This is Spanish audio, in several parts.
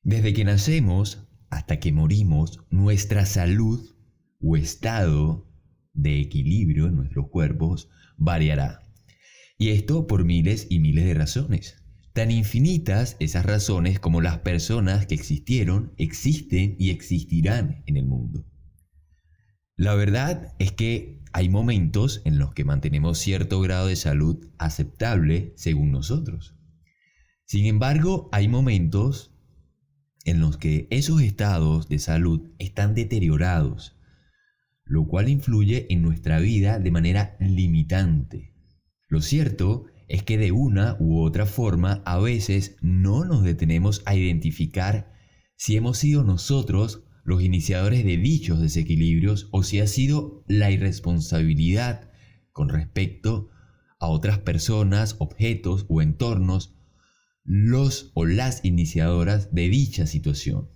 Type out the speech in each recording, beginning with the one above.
Desde que nacemos hasta que morimos, nuestra salud o estado de equilibrio en nuestros cuerpos variará. Y esto por miles y miles de razones. Tan infinitas esas razones como las personas que existieron, existen y existirán en el mundo. La verdad es que hay momentos en los que mantenemos cierto grado de salud aceptable según nosotros. Sin embargo, hay momentos en los que esos estados de salud están deteriorados, lo cual influye en nuestra vida de manera limitante. Lo cierto es que de una u otra forma a veces no nos detenemos a identificar si hemos sido nosotros los iniciadores de dichos desequilibrios o si ha sido la irresponsabilidad con respecto a otras personas, objetos o entornos los o las iniciadoras de dicha situación.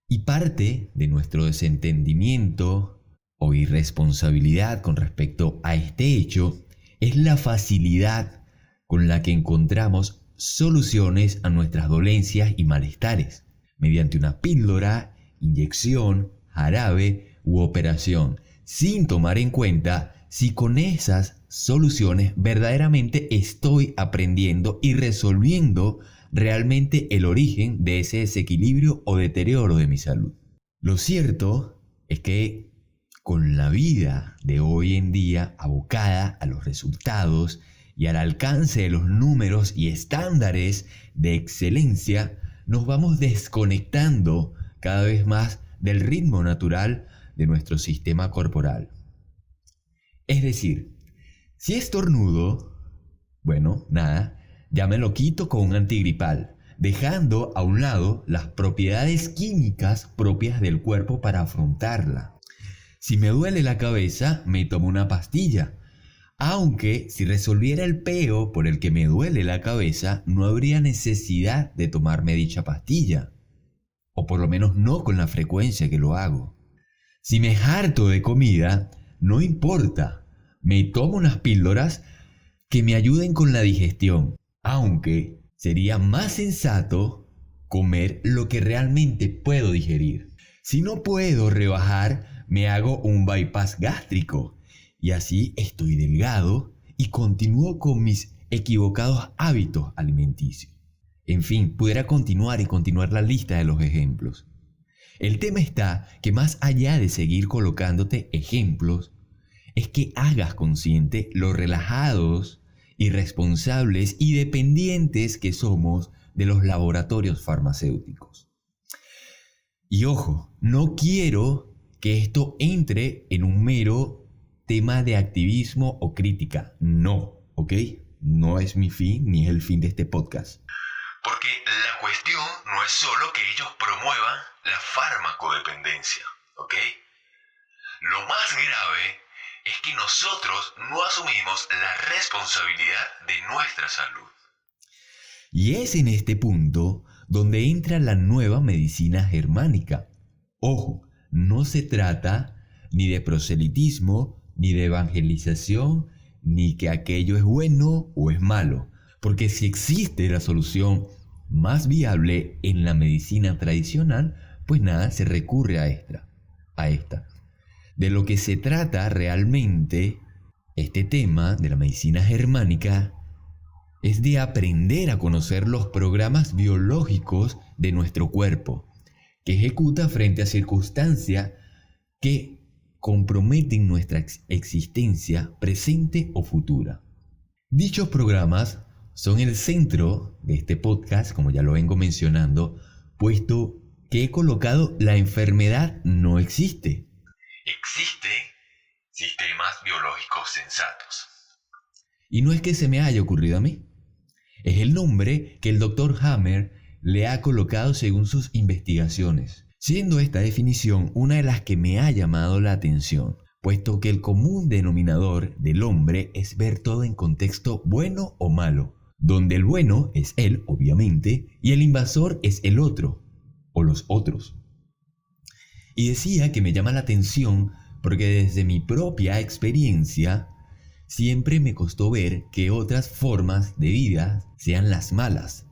Y parte de nuestro desentendimiento o irresponsabilidad con respecto a este hecho es la facilidad con la que encontramos soluciones a nuestras dolencias y malestares, mediante una píldora, inyección, jarabe u operación, sin tomar en cuenta si con esas soluciones verdaderamente estoy aprendiendo y resolviendo realmente el origen de ese desequilibrio o deterioro de mi salud. Lo cierto es que con la vida de hoy en día abocada a los resultados y al alcance de los números y estándares de excelencia, nos vamos desconectando cada vez más del ritmo natural de nuestro sistema corporal. Es decir, si estornudo, bueno, nada, ya me lo quito con un antigripal, dejando a un lado las propiedades químicas propias del cuerpo para afrontarla. Si me duele la cabeza, me tomo una pastilla, aunque si resolviera el peo por el que me duele la cabeza, no habría necesidad de tomarme dicha pastilla, o por lo menos no con la frecuencia que lo hago. Si me harto de comida, no importa. Me tomo unas píldoras que me ayuden con la digestión, aunque sería más sensato comer lo que realmente puedo digerir. Si no puedo rebajar, me hago un bypass gástrico y así estoy delgado y continúo con mis equivocados hábitos alimenticios. En fin, pudiera continuar la lista de los ejemplos. El tema está que más allá de seguir colocándote ejemplos, es que hagas consciente lo relajados, irresponsables y dependientes que somos de los laboratorios farmacéuticos. Y ojo, no quiero que esto entre en un mero tema de activismo o crítica. No, ¿ok? No es mi fin ni es el fin de este podcast. Porque la cuestión no es solo que ellos promuevan la farmacodependencia, ¿ok? Lo más grave es que nosotros no asumimos la responsabilidad de nuestra salud. Y es en este punto donde entra la nueva medicina germánica. Ojo, no se trata ni de proselitismo, ni de evangelización, ni que aquello es bueno o es malo, porque si existe la solución más viable en la medicina tradicional, pues nada, se recurre a esta. De lo que se trata realmente este tema de la medicina germánica es de aprender a conocer los programas biológicos de nuestro cuerpo, que ejecuta frente a circunstancias que comprometen nuestra existencia presente o futura. Dichos programas son el centro de este podcast, como ya lo vengo mencionando, puesto que he colocado la enfermedad no existe. Existen sistemas biológicos sensatos. Y no es que se me haya ocurrido a mí. Es el nombre que el Dr. Hammer le ha colocado según sus investigaciones, siendo esta definición una de las que me ha llamado la atención, puesto que el común denominador del hombre es ver todo en contexto bueno o malo, donde el bueno es él, obviamente, y el invasor es el otro, o los otros. Y decía que me llama la atención porque desde mi propia experiencia siempre me costó ver que otras formas de vida sean las malas.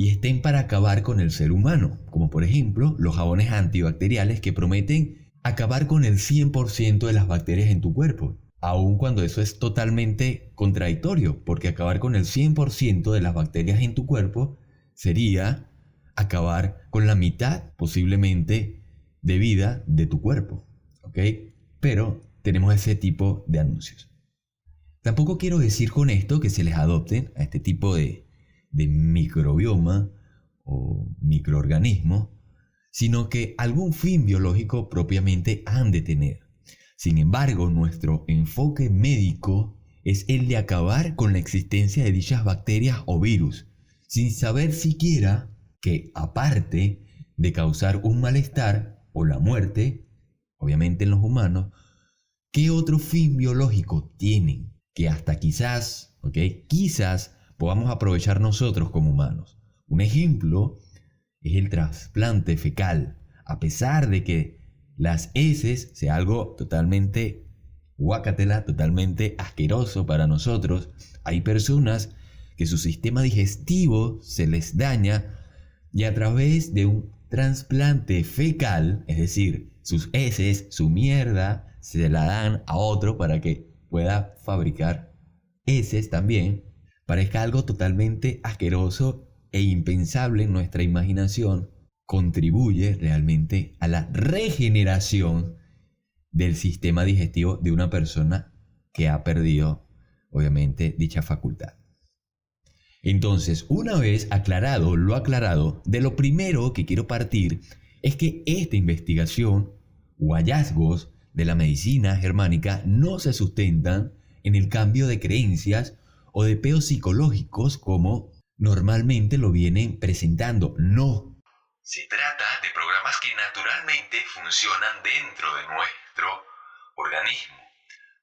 y estén para acabar con el ser humano, como por ejemplo los jabones antibacteriales que prometen acabar con el 100% de las bacterias en tu cuerpo, aun cuando eso es totalmente contradictorio, porque acabar con el 100% de las bacterias en tu cuerpo sería acabar con la mitad posiblemente de vida de tu cuerpo, ¿ok? Pero tenemos ese tipo de anuncios. Tampoco quiero decir con esto que se les adopten a este tipo de microbioma o microorganismo, sino que algún fin biológico propiamente han de tener. Sin embargo, nuestro enfoque médico es el de acabar con la existencia de dichas bacterias o virus, sin saber siquiera que, aparte de causar un malestar o la muerte, obviamente en los humanos, ¿qué otro fin biológico tienen? Que hasta quizás podamos aprovechar nosotros como humanos. Un ejemplo es el trasplante fecal. A pesar de que las heces sea algo totalmente guácatela, totalmente asqueroso para nosotros, hay personas que su sistema digestivo se les daña y a través de un trasplante fecal, es decir, sus heces, su mierda, se la dan a otro para que pueda fabricar heces también, parezca algo totalmente asqueroso e impensable en nuestra imaginación, contribuye realmente a la regeneración del sistema digestivo de una persona que ha perdido, obviamente, dicha facultad. Entonces, una vez aclarado lo aclarado, de lo primero que quiero partir es que esta investigación o hallazgos de la medicina germánica no se sustentan en el cambio de creencias o de peos psicológicos como normalmente lo vienen presentando. No. Se trata de programas que naturalmente funcionan dentro de nuestro organismo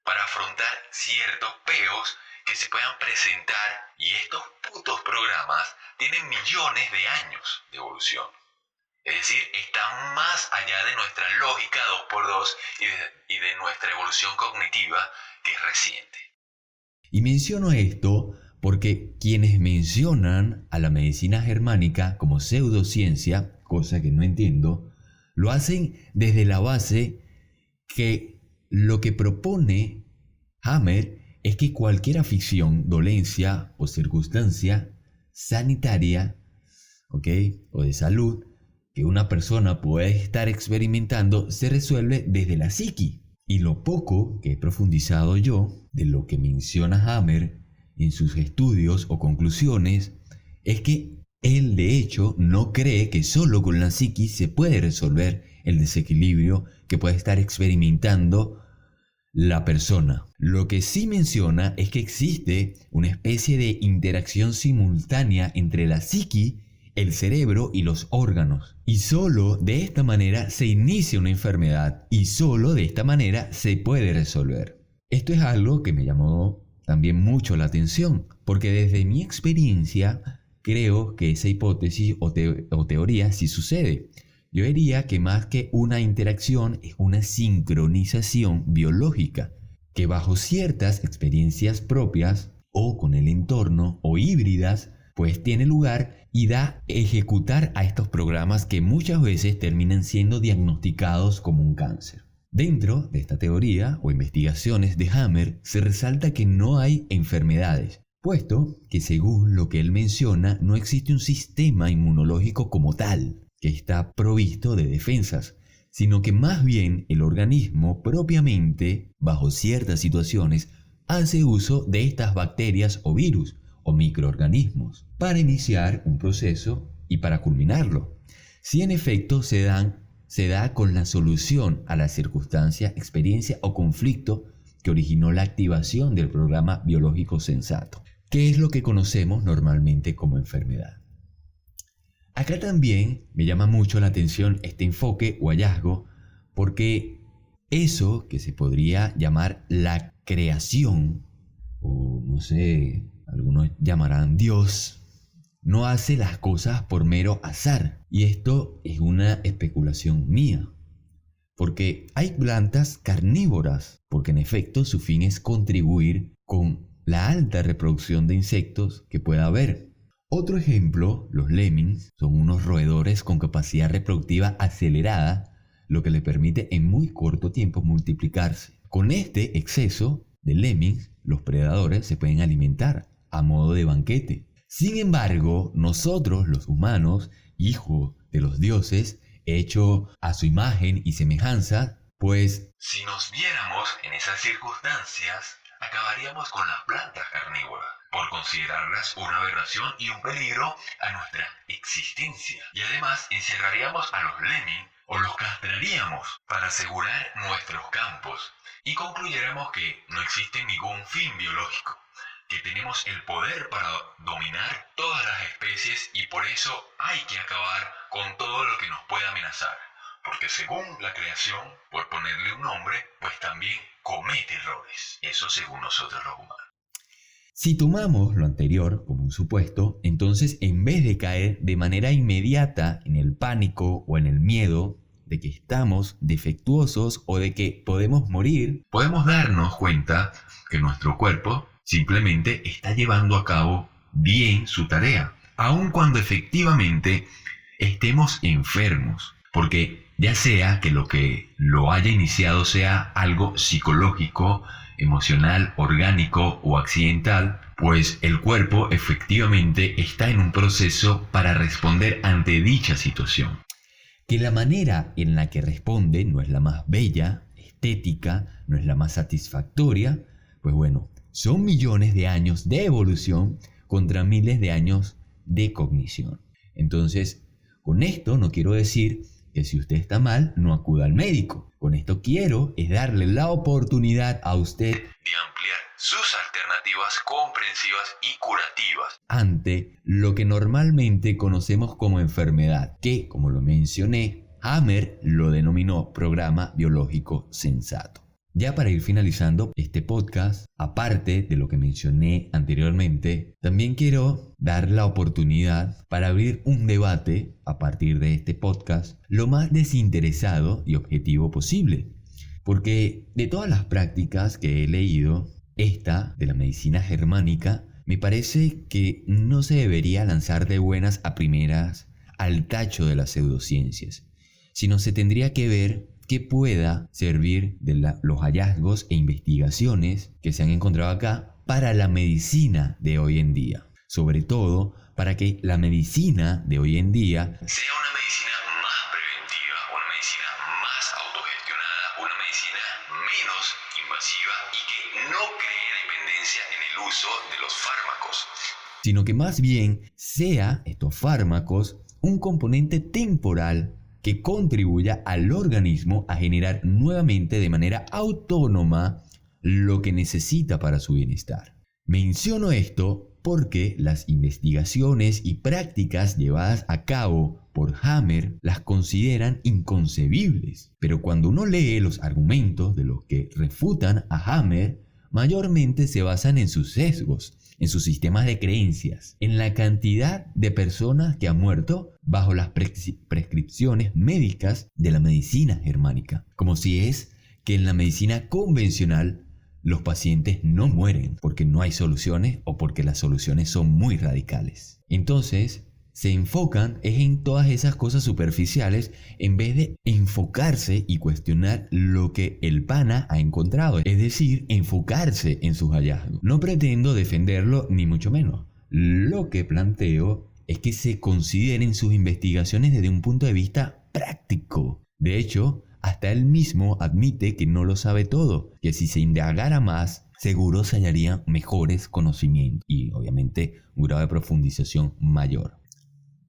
para afrontar ciertos peos que se puedan presentar, y estos putos programas tienen millones de años de evolución. Es decir, están más allá de nuestra lógica 2x2 y de nuestra evolución cognitiva, que es reciente. Y menciono esto porque quienes mencionan a la medicina germánica como pseudociencia, cosa que no entiendo, lo hacen desde la base que lo que propone Hammer es que cualquier afección, dolencia o circunstancia sanitaria, ¿ok?, o de salud que una persona puede estar experimentando se resuelve desde la psiqui. Y lo poco que he profundizado yo de lo que menciona Hammer en sus estudios o conclusiones es que él de hecho no cree que solo con la psiqui se puede resolver el desequilibrio que puede estar experimentando la persona. Lo que sí menciona es que existe una especie de interacción simultánea entre la psiqui, el cerebro y los órganos. Y solo de esta manera se inicia una enfermedad y solo de esta manera se puede resolver. Esto es algo que me llamó también mucho la atención, porque desde mi experiencia creo que esa hipótesis o teoría sí sucede. Yo diría que más que una interacción es una sincronización biológica, que bajo ciertas experiencias propias o con el entorno o híbridas, pues tiene lugar y da ejecutar a estos programas que muchas veces terminan siendo diagnosticados como un cáncer. Dentro de esta teoría o investigaciones de Hammer se resalta que no hay enfermedades, puesto que según lo que él menciona no existe un sistema inmunológico como tal, que está provisto de defensas, sino que más bien el organismo propiamente, bajo ciertas situaciones, hace uso de estas bacterias o virus o microorganismos para iniciar un proceso y para culminarlo. Si en efecto se da con la solución a la circunstancia, experiencia o conflicto que originó la activación del programa biológico sensato, que es lo que conocemos normalmente como enfermedad. Acá también me llama mucho la atención este enfoque o hallazgo, porque eso que se podría llamar la creación, o no sé, algunos llamarán Dios, no hace las cosas por mero azar. Y esto es una especulación mía, porque hay plantas carnívoras, porque en efecto su fin es contribuir con la alta reproducción de insectos que pueda haber. Otro ejemplo, los lemmings son unos roedores con capacidad reproductiva acelerada, lo que le permite en muy corto tiempo multiplicarse. Con este exceso de lemmings, los predadores se pueden alimentar a modo de banquete. Sin embargo, nosotros, los humanos, hijos de los dioses, hechos a su imagen y semejanza, pues si nos viéramos en esas circunstancias, acabaríamos con las plantas carnívoras, por considerarlas una aberración y un peligro a nuestra existencia. Y además encerraríamos a los lemmings o los castraríamos para asegurar nuestros campos. Y concluyéramos que no existe ningún fin biológico, que tenemos el poder para dominar todas las especies y por eso hay que acabar con todo lo que nos pueda amenazar. Porque según la creación, por ponerle un nombre, pues también comete errores. Eso según nosotros los humanos. Si tomamos lo anterior como un supuesto, entonces en vez de caer de manera inmediata en el pánico o en el miedo de que estamos defectuosos o de que podemos morir, podemos darnos cuenta que nuestro cuerpo simplemente está llevando a cabo bien su tarea, aun cuando efectivamente estemos enfermos, porque ya sea que lo haya iniciado sea algo psicológico, emocional, orgánico o accidental, pues el cuerpo efectivamente está en un proceso para responder ante dicha situación. Que la manera en la que responde no es la más bella, estética, no es la más satisfactoria, pues bueno, son millones de años de evolución contra miles de años de cognición. Entonces, con esto no quiero decir que si usted está mal, no acuda al médico. Con esto quiero es darle la oportunidad a usted de ampliar sus alternativas comprensivas y curativas ante lo que normalmente conocemos como enfermedad, que, como lo mencioné, Hammer lo denominó programa biológico sensato. Ya para ir finalizando este podcast, aparte de lo que mencioné anteriormente, también quiero dar la oportunidad para abrir un debate a partir de este podcast lo más desinteresado y objetivo posible. Porque de todas las prácticas que he leído, esta de la medicina germánica me parece que no se debería lanzar de buenas a primeras al tacho de las pseudociencias, sino se tendría que ver que pueda servir de los hallazgos e investigaciones que se han encontrado acá para la medicina de hoy en día. Sobre todo para que la medicina de hoy en día sea una medicina más preventiva, una medicina más autogestionada, una medicina menos invasiva y que no cree dependencia en el uso de los fármacos, sino que más bien sea estos fármacos un componente temporal que contribuya al organismo a generar nuevamente de manera autónoma lo que necesita para su bienestar. Menciono esto porque las investigaciones y prácticas llevadas a cabo por Hammer las consideran inconcebibles. Pero cuando uno lee los argumentos de los que refutan a Hammer, mayormente se basan en sus sesgos, en sus sistemas de creencias, en la cantidad de personas que han muerto bajo las prescripciones médicas de la medicina germánica. Como si es que en la medicina convencional los pacientes no mueren porque no hay soluciones o porque las soluciones son muy radicales. Entonces, se enfocan en todas esas cosas superficiales en vez de enfocarse y cuestionar lo que el pana ha encontrado, es decir, enfocarse en sus hallazgos. No pretendo defenderlo ni mucho menos. Lo que planteo es que se consideren sus investigaciones desde un punto de vista práctico. De hecho, hasta él mismo admite que no lo sabe todo, que si se indagara más, seguro se hallarían mejores conocimientos y obviamente un grado de profundización mayor.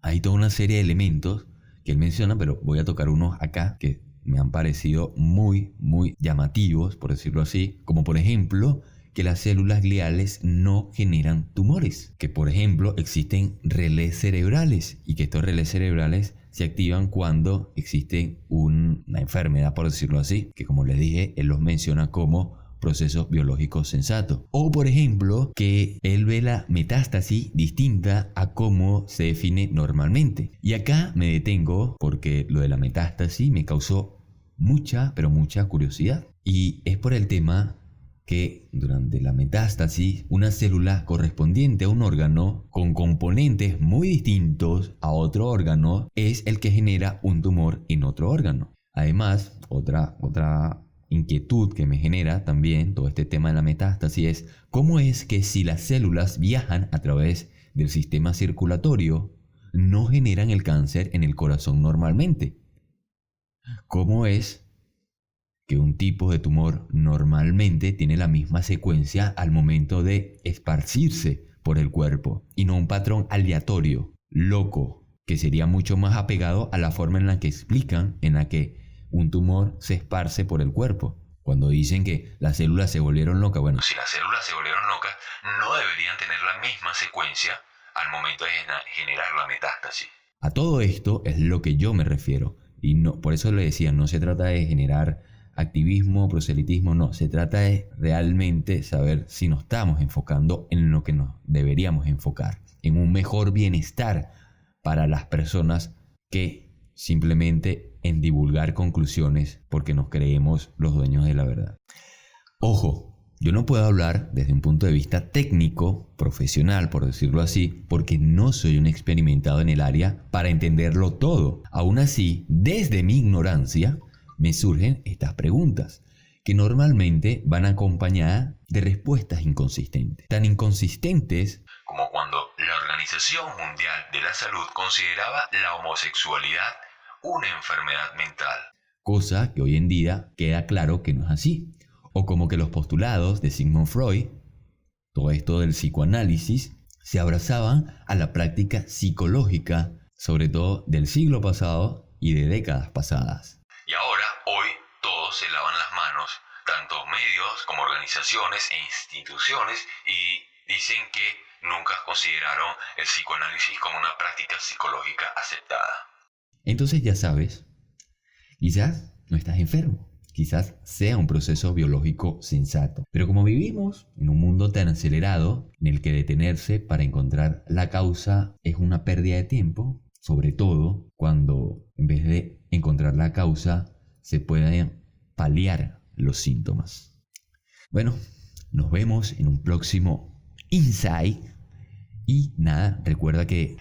Hay toda una serie de elementos que él menciona, pero voy a tocar unos acá que me han parecido muy llamativos, por decirlo así, como por ejemplo que las células gliales no generan tumores, que por ejemplo existen relés cerebrales y que estos relés cerebrales se activan cuando existe una enfermedad, por decirlo así, que como les dije, él los menciona como procesos biológicos sensatos. O por ejemplo, que él ve la metástasis distinta a cómo se define normalmente. Y acá me detengo porque lo de la metástasis me causó mucha curiosidad. Y es por el tema que durante la metástasis una célula correspondiente a un órgano con componentes muy distintos a otro órgano es el que genera un tumor en otro órgano. Además, otra inquietud que me genera también todo este tema de la metástasis es cómo es que si las células viajan a través del sistema circulatorio no generan el cáncer en el corazón normalmente. ¿Cómo es que un tipo de tumor normalmente tiene la misma secuencia al momento de esparcirse por el cuerpo y no un patrón aleatorio, loco, que sería mucho más apegado a la forma en la que explican en la que un tumor se esparce por el cuerpo? Cuando dicen que las células se volvieron locas, bueno, Si las células se volvieron locas, no deberían tener la misma secuencia al momento de generar la metástasis. a todo esto es lo que yo me refiero. Y no, por eso le decía, no se trata de generar activismo, proselitismo, no. Se trata de realmente saber si nos estamos enfocando en lo que nos deberíamos enfocar. En un mejor bienestar para las personas que simplemente en divulgar conclusiones porque nos creemos los dueños de la verdad. Ojo, yo no puedo hablar desde un punto de vista técnico, profesional, por decirlo así, porque no soy un experimentado en el área para entenderlo todo. Aún así, desde mi ignorancia, me surgen estas preguntas, que normalmente van acompañadas de respuestas inconsistentes. Tan inconsistentes Como cuando la Organización Mundial de la Salud consideraba la homosexualidad una enfermedad mental. cosa que hoy en día queda claro que no es así. O como que los postulados de Sigmund Freud, todo esto del psicoanálisis, se abrazaban a la práctica psicológica, sobre todo del siglo pasado y de décadas pasadas. Y ahora, hoy, todos se lavan las manos, tanto medios como organizaciones e instituciones, y dicen que nunca consideraron el psicoanálisis como una práctica psicológica aceptada. Entonces ya sabes, quizás no estás enfermo. Quizás sea un proceso biológico sensato. Pero como vivimos en un mundo tan acelerado en el que detenerse para encontrar la causa es una pérdida de tiempo, sobre todo cuando en vez de encontrar la causa se pueden paliar los síntomas. Bueno, nos vemos en un próximo Insight y nada, recuerda que